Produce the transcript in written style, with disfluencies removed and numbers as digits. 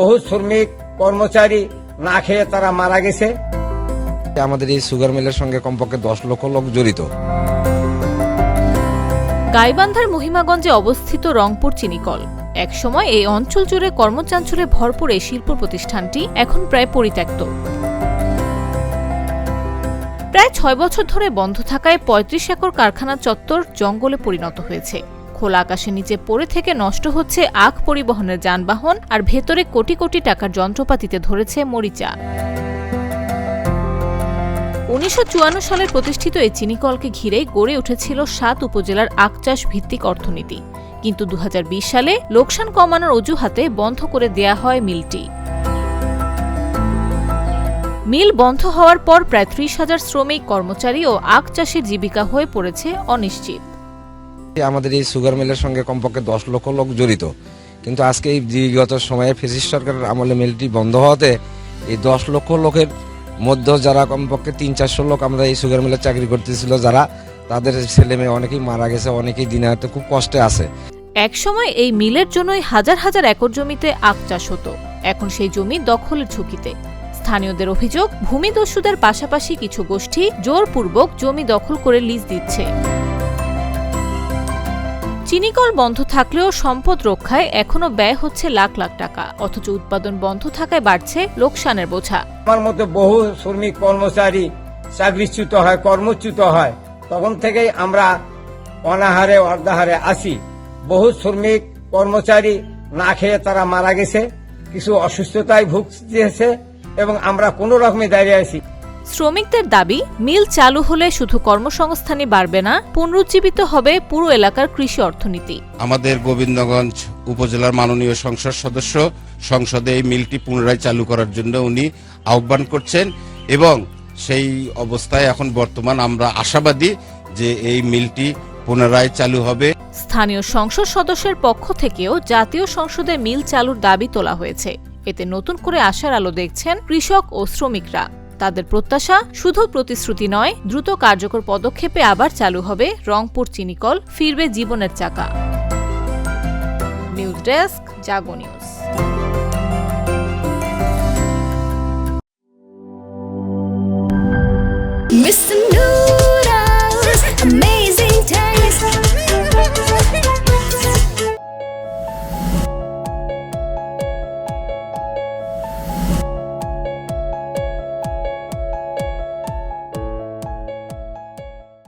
বহু শ্রমিক কর্মচারী না খেয়ে তারা মারা গেছে। আমাদের এই সুগার মিলের সঙ্গে কমপক্ষে 10 লক্ষ লোক জড়িত। গাইবান্ধার মহিমাগঞ্জে অবস্থিত রংপুর চিনিকল একসময় এই অঞ্চল জুড়ে কর্মচাঞ্চল্যে ভরপুর এই শিল্প প্রতিষ্ঠানটি এখন প্রায় পরিত্যক্ত। প্রায় 6 বছর ধরে বন্ধ থাকায় 35 একর কারখানা চত্বর জঙ্গলে পরিণত হয়েছে। খোলা আকাশের নিচে পড়ে থেকে নষ্ট হচ্ছে আখ পরিবহনের যানবাহন, আর ভেতরে কোটি কোটি টাকার যন্ত্রপাতিতে ধরেছে মরিচা। 1954 সালে প্রতিষ্ঠিত এই চিনিকলকে ঘিরে গড়ে উঠেছিল 7 উপজেলার আখ চাষ ভিত্তিক অর্থনীতি। কিন্তু 2020 সালে লোকসান কমানোর অজুহাতে বন্ধ করে দেয়া হয় মিলটি। মিল বন্ধ হওয়ার পর প্রায় 30,000 শ্রমিক কর্মচারী ও আখ চাষের জীবিকা হয়ে পড়েছে অনিশ্চিত। আমাদের এই সুগার মিলের সঙ্গে কমপক্ষে 10 লক্ষ লোক জড়িত, কিন্তু আজকে এই বিগত সময়ে ফ্যাসিস্ট সরকারের আমলে মিলটি বন্ধ হওয়াতে এই 10 লক্ষ লোকের মধ্যে যারা কমপক্ষে 300-400 লোক আমরা এই সুগার মিলে চাকরি করতেছিল, যারা তাদের ছেলে মেয়ে অনেকেই মারা গেছে, অনেকেই দিনে হয়তো খুব কষ্টে আছে। একসময় এই মিলের জন্যই হাজার হাজার একর জমিতে আখ চাষ হতো। এখন সেই জমি দখলের ঝুঁকিতে। স্থানীয়দের অভিযোগ, ভূমিদস্যুদের পাশাপাশি কিছু গোষ্ঠী জোরপূর্বক জমি দখল করে লিজ দিচ্ছে। চিনিকল বন্ধ থাকলেও সম্পদ রক্ষায় এখনো ব্যয় হচ্ছে লাখ লাখ টাকা, অথচ উৎপাদন বন্ধ থাকায় বাড়ছে লোকসানের বোঝা। আমার মতো বহু শ্রমিক কর্মচারী চাকরিচ্যুত হয়, কর্মচ্যুত হয়। তখন থেকেই আমরা অনাহারে অর্ধাহারে আসি। বহু শ্রমিক কর্মচারী না খেয়ে তারা মারা গেছে, কিছু অসুস্থতায় ভুগছে এবং আমরা কোনো রকমে দাঁড়িয়ে আছি। শ্রমিকদের দাবি, মিল চালু হলে শুধু কর্মসংস্থানই বাড়বে না, পুনরুজ্জীবিত হবে পুরো এলাকার কৃষি অর্থনীতি। আমাদের গোবিন্দগঞ্জ উপজেলার মাননীয় সংসদ সদস্য সংসদে এই মিলটি পুনরায় চালু করার জন্য উনি আহ্বান করছেন এবং সেই অবস্থায় এখন বর্তমান আমরা আশাবাদী যে এই মিলটি পুনরায় চালু হবে। স্থানীয় সংসদ সদস্যের পক্ষ থেকেও জাতীয় সংসদে মিল চালুর দাবি তোলা হয়েছে। এতে নতুন করে আশার আলো দেখছেন কৃষক ও শ্রমিকরা। তাদের প্রত্যাশা, শুধু প্রতিশ্রুতি নয়, দ্রুত কার্যকর পদক্ষেপে আবার চালু হবে রংপুর চিনিকল, ফিরবে জীবনের চাকা। নিউজ ডেস্ক, জাগো নিউজ।